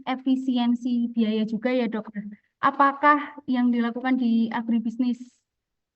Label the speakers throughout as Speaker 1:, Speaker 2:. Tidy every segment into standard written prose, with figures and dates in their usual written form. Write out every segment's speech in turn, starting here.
Speaker 1: efisiensi biaya juga ya dokter. Apakah yang dilakukan di agribisnis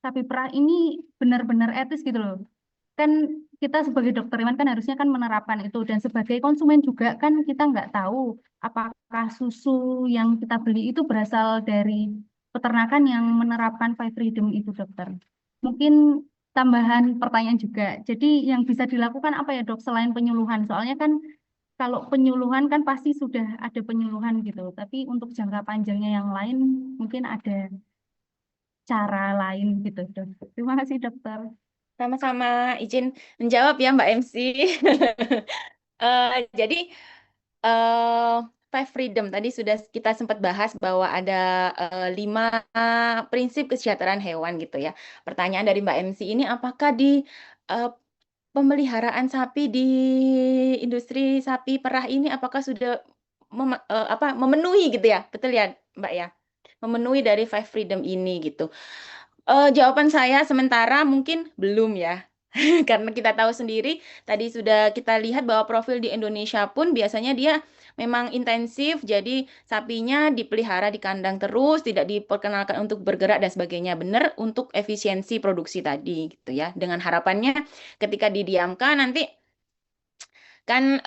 Speaker 1: sapi perah ini benar-benar etis gitu loh? Kan kita sebagai dokter hewan kan harusnya kan menerapkan itu dan sebagai konsumen juga kan kita nggak tahu apakah susu yang kita beli itu berasal dari peternakan yang menerapkan Five Freedom itu dokter. Mungkin tambahan pertanyaan juga. Jadi yang bisa dilakukan apa ya dok selain penyuluhan? Soalnya kan kalau penyuluhan kan pasti sudah ada penyuluhan gitu. Tapi untuk jangka panjangnya yang lain mungkin ada cara lain gitu dok. Terima kasih dokter.
Speaker 2: Sama-sama izin menjawab ya Mbak MC. Jadi eh Five Freedom tadi sudah kita sempat bahas bahwa ada 5 prinsip kesejahteraan hewan gitu ya. Pertanyaan dari Mbak MC ini apakah di eh, pemeliharaan sapi di industri sapi perah ini apakah sudah memenuhi gitu ya? Betul ya Mbak ya? Memenuhi dari Five Freedom ini gitu. Jawaban saya sementara mungkin belum ya. Karena kita tahu sendiri, tadi sudah kita lihat bahwa profil di Indonesia pun biasanya dia memang intensif, jadi sapinya dipelihara di kandang terus, tidak diperkenalkan untuk bergerak dan sebagainya. Benar untuk efisiensi produksi tadi gitu ya. Dengan harapannya ketika didiamkan nanti kan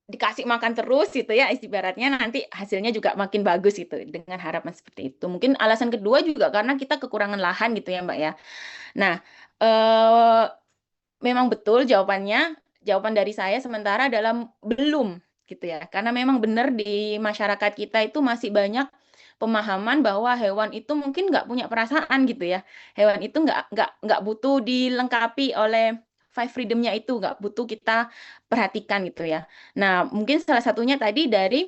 Speaker 2: dikasih makan terus gitu ya ibaratnya nanti hasilnya juga makin bagus gitu dengan harapan seperti itu. Mungkin alasan kedua juga karena kita kekurangan lahan gitu ya Mbak ya. Nah, eh, memang betul jawabannya, jawaban dari saya sementara dalam belum gitu ya. Karena memang benar di masyarakat kita itu masih banyak pemahaman bahwa hewan itu mungkin nggak punya perasaan gitu ya. Hewan itu nggak butuh dilengkapi oleh five freedom-nya itu, nggak butuh kita perhatikan gitu ya. Nah, mungkin salah satunya tadi dari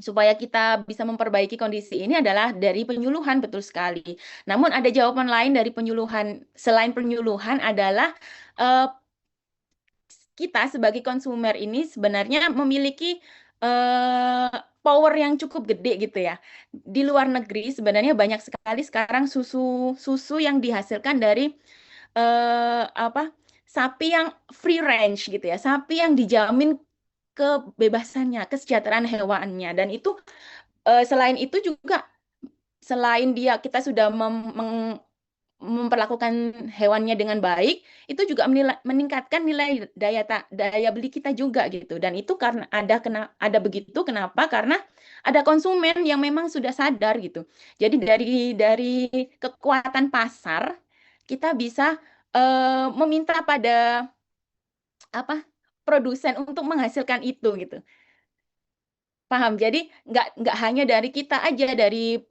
Speaker 2: supaya kita bisa memperbaiki kondisi ini adalah dari penyuluhan, betul sekali. Namun ada jawaban lain dari penyuluhan, selain penyuluhan adalah eh, kita sebagai konsumer ini sebenarnya memiliki eh, power yang cukup gede gitu ya. Di luar negeri sebenarnya banyak sekali sekarang susu yang dihasilkan dari apa sapi yang free range gitu ya, sapi yang dijamin kebebasannya, kesejahteraan hewannya dan itu selain itu juga selain dia kita sudah memperlakukan hewannya dengan baik, itu juga meningkatkan nilai daya beli kita juga gitu. Dan itu karena ada begitu kenapa? Karena ada konsumen yang memang sudah sadar gitu. Jadi dari kekuatan pasar kita bisa meminta pada apa produsen untuk menghasilkan itu gitu. Paham. Jadi nggak hanya dari kita aja, dari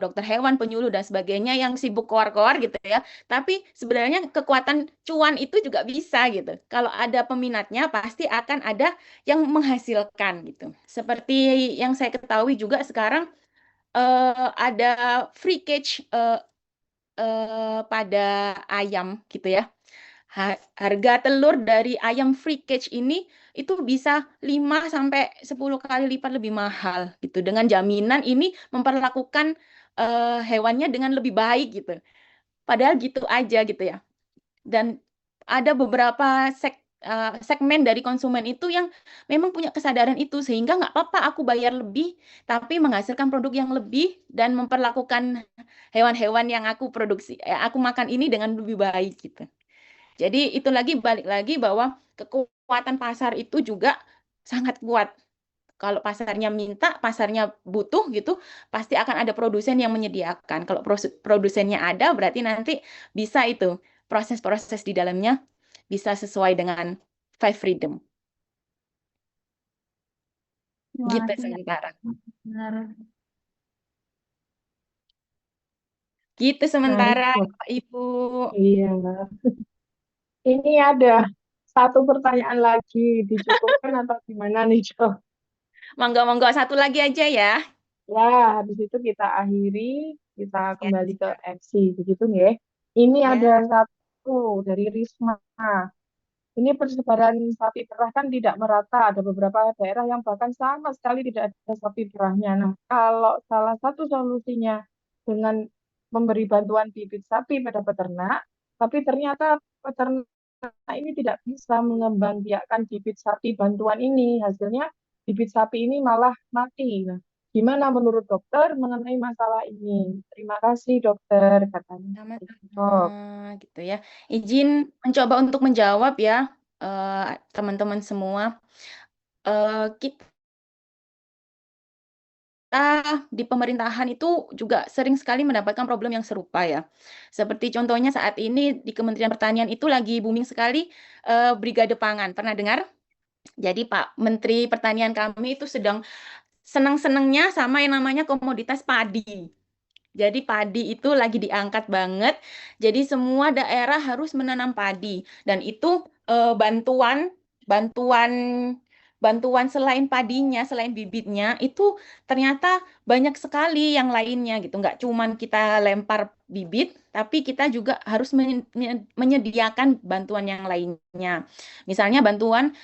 Speaker 2: dokter hewan, penyuluh dan sebagainya yang sibuk koar-koar gitu ya. Tapi sebenarnya kekuatan cuan itu juga bisa gitu. Kalau ada peminatnya pasti akan ada yang menghasilkan gitu. Seperti yang saya ketahui juga sekarang ada free cage pada ayam gitu ya. Harga telur dari ayam free cage ini itu bisa 5 sampai 10 kali lipat lebih mahal gitu. Dengan jaminan ini memperlakukan hewannya dengan lebih baik gitu. Padahal gitu aja gitu ya. Dan ada beberapa segmen dari konsumen itu yang memang punya kesadaran itu sehingga nggak apa-apa aku bayar lebih tapi menghasilkan produk yang lebih dan memperlakukan hewan-hewan yang aku produksi aku makan ini dengan lebih baik gitu. Jadi itu lagi balik lagi bahwa kekuatan pasar itu juga sangat kuat. Kalau pasarnya minta, pasarnya butuh gitu, pasti akan ada produsen yang menyediakan. Kalau produsennya ada, berarti nanti bisa itu proses-proses di dalamnya bisa sesuai dengan Five Freedom.
Speaker 1: Terima
Speaker 2: Gitu
Speaker 1: kasih ya.
Speaker 2: sementara.
Speaker 1: Benar.
Speaker 2: Gitu
Speaker 3: Baik,
Speaker 2: sementara,
Speaker 3: Dok.
Speaker 2: Bapak Ibu.
Speaker 3: Iya. Ini ada satu pertanyaan lagi, dicukupkan atau gimana nih, Dok?
Speaker 2: Monggo-monggo satu lagi aja ya.
Speaker 3: Ya, habis itu kita akhiri, kita
Speaker 2: Ya,
Speaker 3: kembali ke MC, begitu nih. Ini ada
Speaker 2: ya.
Speaker 3: satu dari Risma. Ini persebaran sapi perah kan tidak merata, ada beberapa daerah yang bahkan sama sekali tidak ada sapi perahnya. Nah, kalau salah satu solusinya dengan memberi bantuan bibit sapi pada peternak, tapi ternyata peternak ini tidak bisa mengembangbiakkan bibit sapi bantuan ini. Hasilnya bibit sapi ini malah mati. Nah, gimana menurut dokter mengenai masalah ini? Terima kasih dokter, katanya. Oh,
Speaker 2: Sama-sama gitu ya. Izin mencoba untuk menjawab ya, teman-teman semua. Kita di pemerintahan itu juga sering sekali mendapatkan problem yang serupa ya. Seperti contohnya saat ini di Kementerian Pertanian itu lagi booming sekali brigade pangan. Pernah dengar? Jadi Pak Menteri Pertanian kami itu sedang senang-senangnya sama yang namanya komoditas padi. Jadi padi itu lagi diangkat banget. Jadi semua daerah harus menanam padi dan itu bantuan bantuan bantuan selain padinya, selain bibitnya itu ternyata banyak sekali yang lainnya gitu. Nggak cuman kita lempar bibit, tapi kita juga harus menyediakan bantuan yang lainnya. Misalnya bantuan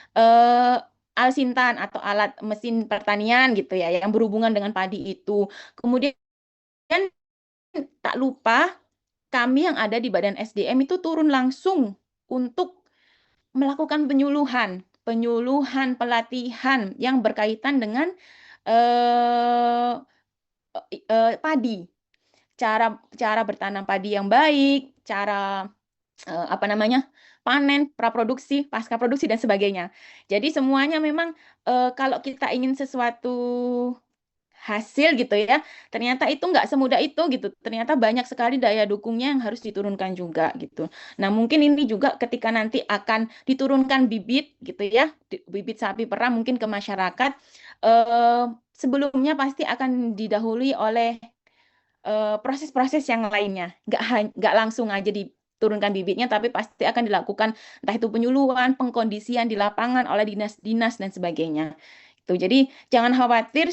Speaker 2: alsintan atau alat mesin pertanian gitu ya yang berhubungan dengan padi itu. Kemudian tak lupa kami yang ada di Badan SDM itu turun langsung untuk melakukan penyuluhan pelatihan yang berkaitan dengan eh, padi, cara cara bertanam padi yang baik, cara apa namanya panen, praproduksi, pasca produksi dan sebagainya. Jadi semuanya memang kalau kita ingin sesuatu hasil gitu ya, ternyata itu nggak semudah itu gitu. Ternyata banyak sekali daya dukungnya yang harus diturunkan juga gitu. Nah mungkin ini juga ketika nanti akan diturunkan bibit gitu ya, bibit sapi perah mungkin ke masyarakat, eh, sebelumnya pasti akan didahului oleh proses-proses yang lainnya. Nggak langsung aja diturunkan bibitnya, tapi pasti akan dilakukan entah itu penyuluhan, pengkondisian di lapangan oleh dinas-dinas dan sebagainya. Itu. Jadi jangan khawatir.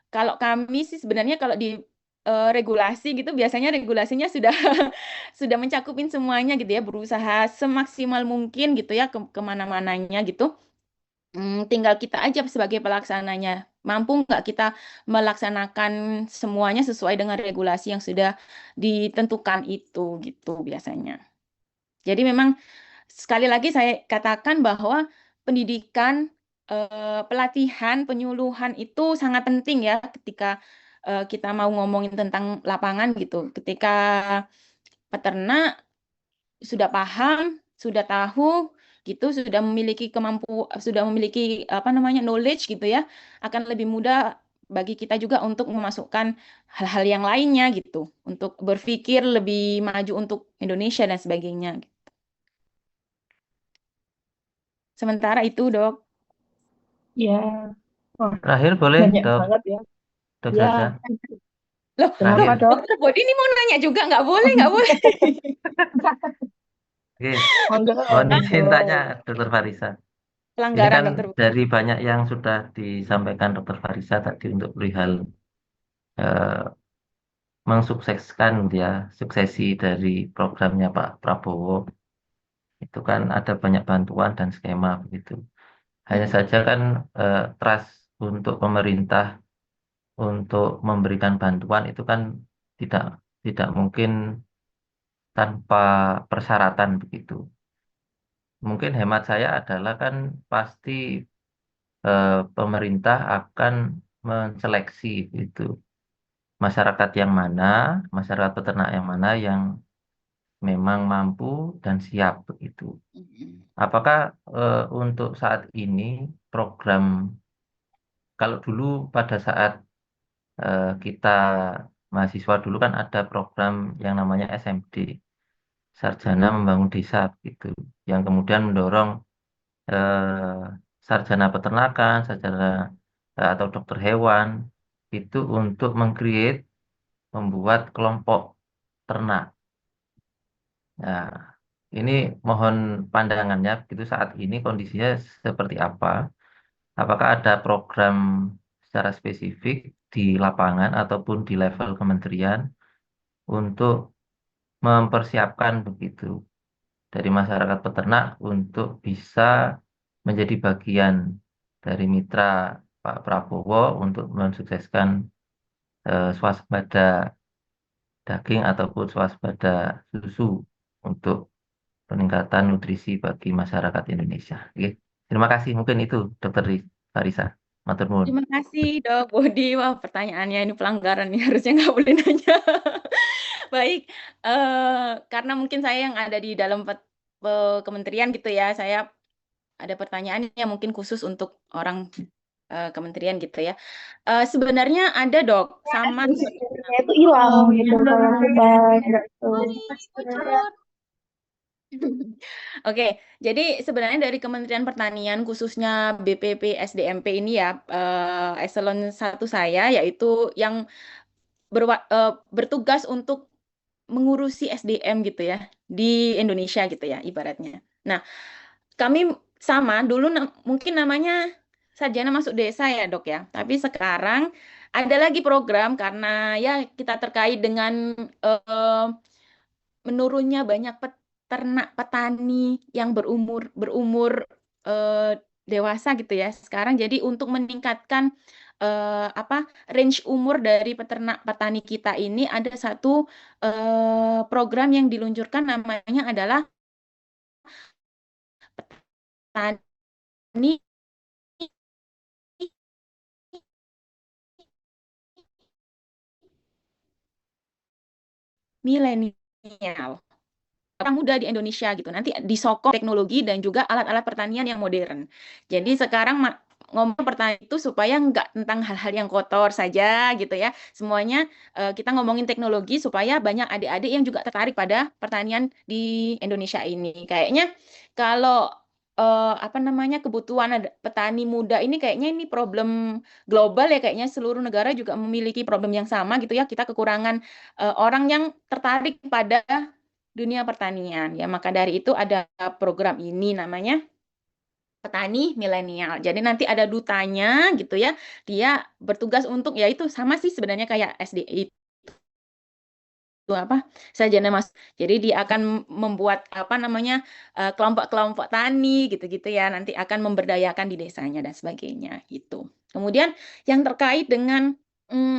Speaker 2: Kalau kami sih sebenarnya kalau di regulasi gitu biasanya regulasinya sudah sudah mencakupin semuanya gitu ya, berusaha semaksimal mungkin gitu ya kemana-mananya gitu. Tinggal kita aja sebagai pelaksananya. Mampu nggak kita melaksanakan semuanya sesuai dengan regulasi yang sudah ditentukan itu gitu biasanya. Jadi memang sekali lagi saya katakan bahwa pendidikan, pelatihan, penyuluhan itu sangat penting ya ketika kita mau ngomongin tentang lapangan gitu. Ketika peternak sudah paham, sudah tahu gitu, sudah memiliki apa namanya knowledge gitu ya, akan lebih mudah bagi kita juga untuk memasukkan hal-hal yang lainnya gitu, untuk berpikir lebih maju untuk Indonesia dan sebagainya. Sementara itu, Dok.
Speaker 3: ya. Wah,
Speaker 4: Terakhir boleh,
Speaker 3: banyak
Speaker 4: Dok,
Speaker 3: banget ya.
Speaker 4: Dok
Speaker 3: Ya,
Speaker 4: Zaza.
Speaker 2: Loh,
Speaker 3: kenapa
Speaker 4: Terakhir.
Speaker 3: dok?
Speaker 2: Dokter Bodi ini mau nanya juga, nggak boleh, nggak boleh.
Speaker 4: Oke,
Speaker 3: Monggo,
Speaker 4: mohon izin
Speaker 3: monggo.
Speaker 4: tanya, Dokter Farisa. Ini
Speaker 2: Pelanggaran,
Speaker 4: kan
Speaker 2: Dokter Bodi.
Speaker 4: dari banyak yang sudah disampaikan Dokter Farisa tadi untuk perihal eh, mensukseskan ya suksesi dari programnya Pak Prabowo. Itu kan ada banyak bantuan dan skema begitu. Hanya saja kan trust untuk pemerintah untuk memberikan bantuan itu kan tidak tidak mungkin tanpa persyaratan begitu. Mungkin hemat saya adalah kan pasti pemerintah akan menseleksi itu masyarakat yang mana, masyarakat peternak yang mana yang memang mampu dan siap begitu. Apakah untuk saat ini program kalau dulu pada saat kita mahasiswa dulu kan ada program yang namanya SMD, Sarjana Membangun Desa gitu, yang kemudian mendorong eh, sarjana peternakan, sarjana atau dokter hewan itu untuk membuat kelompok ternak. Nah, ini mohon pandangannya begitu saat ini kondisinya seperti apa? Apakah ada program secara spesifik di lapangan ataupun di level kementerian untuk mempersiapkan begitu dari masyarakat peternak untuk bisa menjadi bagian dari mitra Pak Prabowo untuk mensukseskan swasembada daging ataupun swasembada susu untuk peningkatan nutrisi bagi masyarakat Indonesia. Oke, terima kasih. Mungkin itu Dokter Farisa. Matur nuwun.
Speaker 2: Terima kasih Dok Bodi. Wah, pertanyaannya ini pelanggaran nih, harusnya nggak boleh nanya. Baik, karena mungkin saya yang ada di dalam kementerian gitu ya, saya ada pertanyaan yang mungkin khusus untuk orang kementerian gitu ya. Sebenarnya ada Dok, sama
Speaker 3: Sensitifnya itu hilang gitu kalau kita nggak itu.
Speaker 2: Oke, jadi sebenarnya dari Kementerian Pertanian khususnya BPP SDMP ini ya, eselon 1 saya yaitu yang bertugas untuk mengurusi SDM gitu ya di Indonesia gitu ya ibaratnya. Nah, kami sama dulu mungkin namanya Sarjana Masuk Desa ya Dok ya, tapi sekarang ada lagi program karena ya kita terkait dengan eh, menurunnya banyak peternak petani yang berumur eh, dewasa gitu ya. Sekarang jadi untuk meningkatkan apa range umur dari peternak petani kita ini ada satu program yang diluncurkan namanya adalah petani milenial. Orang muda di Indonesia gitu. Nanti disokong teknologi dan juga alat-alat pertanian yang modern. Jadi sekarang ngomong pertanian itu supaya nggak tentang hal-hal yang kotor saja gitu ya. Semuanya kita ngomongin teknologi supaya banyak adik-adik yang juga tertarik pada pertanian di Indonesia ini. Kayaknya kalau apa namanya kebutuhan petani muda ini kayaknya ini problem global ya, kayaknya seluruh negara juga memiliki problem yang sama gitu ya. Kita kekurangan orang yang tertarik pada dunia pertanian ya, maka dari itu ada program ini namanya petani milenial. Jadi nanti ada dutanya gitu ya, dia bertugas untuk ya itu sama sih sebenarnya kayak SDI itu apa sarjana mas. Jadi dia akan membuat apa namanya kelompok-kelompok tani gitu-gitu ya, nanti akan memberdayakan di desanya dan sebagainya gitu. Kemudian yang terkait dengan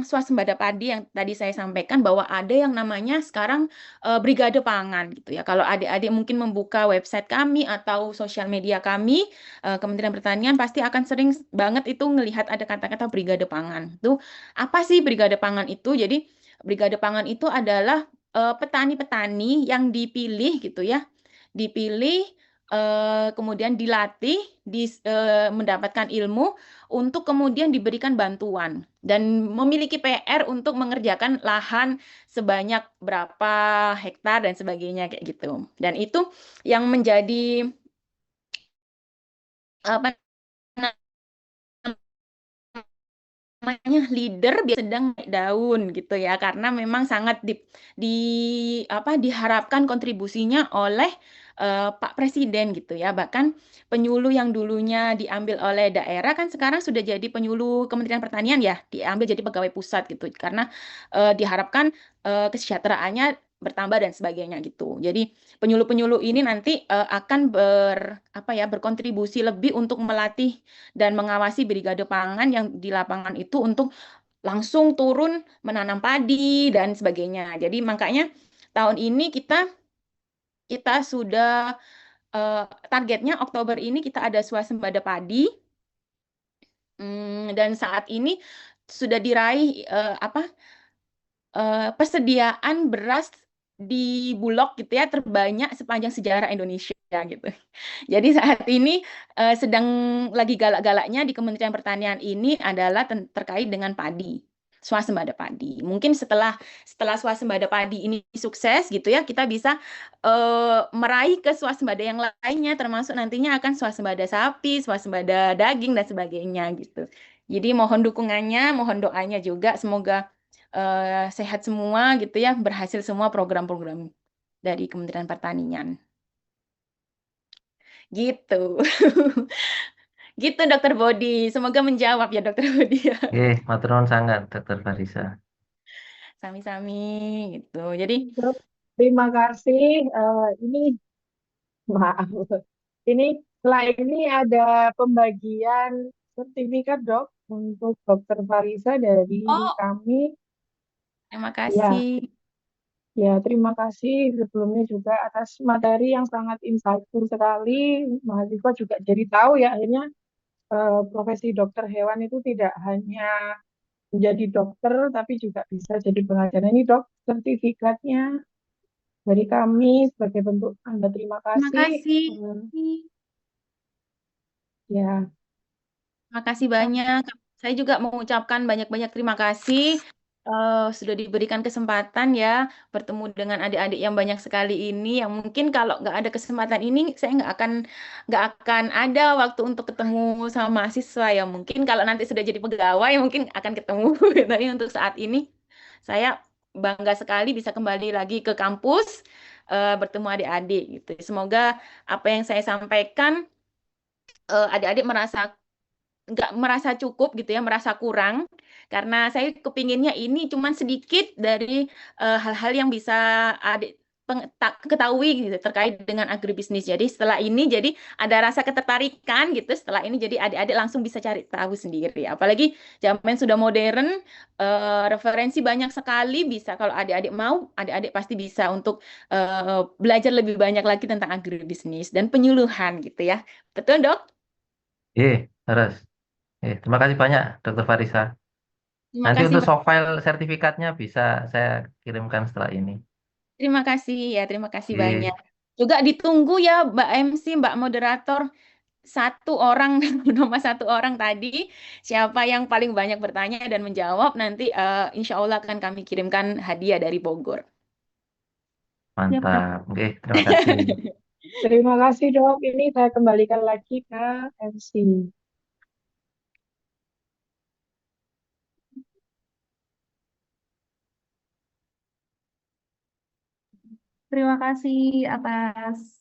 Speaker 2: swasembada padi yang tadi saya sampaikan bahwa ada yang namanya sekarang brigade pangan gitu ya. Kalau adik-adik mungkin membuka website kami atau sosial media kami, Kementerian Pertanian pasti akan sering banget itu ngelihat ada kata-kata brigade pangan. Itu apa sih brigade pangan itu? Jadi brigade pangan itu adalah petani-petani yang dipilih gitu ya, dipilih kemudian dilatih, mendapatkan ilmu untuk kemudian diberikan bantuan dan memiliki PR untuk mengerjakan lahan sebanyak berapa hektar dan sebagainya kayak gitu. Dan itu yang menjadi apa namanya leader biasa sedang naik daun gitu ya, karena memang sangat di apa diharapkan kontribusinya oleh Pak Presiden gitu ya. Bahkan penyuluh yang dulunya diambil oleh daerah kan sekarang sudah jadi penyuluh Kementerian Pertanian ya, diambil jadi pegawai pusat gitu karena diharapkan kesejahteraannya bertambah dan sebagainya gitu. Jadi penyuluh-penyuluh ini nanti akan apa ya berkontribusi lebih untuk melatih dan mengawasi brigade pangan yang di lapangan itu untuk langsung turun menanam padi dan sebagainya. Jadi makanya tahun ini kita sudah targetnya Oktober ini kita ada swasembada padi. Dan saat ini sudah diraih apa persediaan beras di Bulog gitu ya terbanyak sepanjang sejarah Indonesia gitu. Jadi saat ini sedang lagi galak-galaknya di Kementerian Pertanian ini adalah terkait dengan padi, swasembada padi. Mungkin setelah swasembada padi ini sukses gitu ya, kita bisa meraih ke swasembada yang lainnya, termasuk nantinya akan swasembada sapi, swasembada daging dan sebagainya gitu. Jadi mohon dukungannya, mohon doanya juga, semoga sehat semua gitu ya, berhasil semua program-program dari Kementerian Pertanian. Gitu. Gitu Dokter Bodi. Semoga menjawab ya Dokter Bodi ya.
Speaker 4: Oke, matur nuwun sangat Dokter Farisa.
Speaker 2: Sami-sami gitu. Jadi
Speaker 3: Dok, terima kasih. Ini maaf. Ini selain ini ada pembagian sertifikat dok untuk Dokter Farisa dari
Speaker 2: oh,
Speaker 3: kami.
Speaker 2: terima
Speaker 3: Ya,
Speaker 2: kasih.
Speaker 3: Ya, terima kasih sebelumnya juga atas materi yang sangat insightful sekali. Mahasiswa juga jadi tahu ya akhirnya profesi dokter hewan itu tidak hanya menjadi dokter, tapi juga bisa jadi pengajar. Nah, ini dok, sertifikatnya dari kami sebagai bentuk tanda terima
Speaker 2: Terima
Speaker 3: kasih.
Speaker 2: kasih.
Speaker 3: Ya,
Speaker 2: Terima kasih banyak. Saya juga mengucapkan banyak-banyak terima kasih sudah diberikan kesempatan ya bertemu dengan adik-adik yang banyak sekali ini. Yang mungkin kalau nggak ada kesempatan ini, saya nggak akan ada waktu untuk ketemu sama mahasiswa ya. Mungkin kalau nanti sudah jadi pegawai, mungkin akan ketemu. Tapi untuk saat ini, saya bangga sekali bisa kembali lagi ke kampus bertemu adik-adik gitu. Semoga apa yang saya sampaikan adik-adik nggak merasa cukup gitu ya, merasa kurang. Karena saya kepinginnya ini cuman sedikit dari hal-hal yang bisa adik ketahui gitu terkait dengan agribisnis. Jadi setelah ini jadi ada rasa ketertarikan gitu. Setelah ini jadi adik-adik langsung bisa cari tahu sendiri. Apalagi zaman sudah modern, referensi banyak sekali bisa kalau adik-adik mau, adik-adik pasti bisa untuk belajar lebih banyak lagi tentang agribisnis dan penyuluhan gitu ya. Betul, Dok?
Speaker 4: Harus. Terima kasih banyak, Dr. Farisa.
Speaker 2: Terima
Speaker 4: Nanti
Speaker 2: kasih.
Speaker 4: untuk soft file sertifikatnya bisa saya kirimkan setelah ini.
Speaker 2: Terima kasih ya, terima kasih banyak.
Speaker 4: Oke,
Speaker 2: Juga ditunggu ya Mbak MC, Mbak Moderator, satu orang, nomor satu orang tadi, siapa yang paling banyak bertanya dan menjawab, nanti insya Allah akan kami kirimkan hadiah dari Bogor.
Speaker 1: Siap, Dok.
Speaker 4: mantap. Oke, terima kasih.
Speaker 3: terima kasih dok. Ini saya kembalikan lagi ke MC.
Speaker 1: Terima kasih atas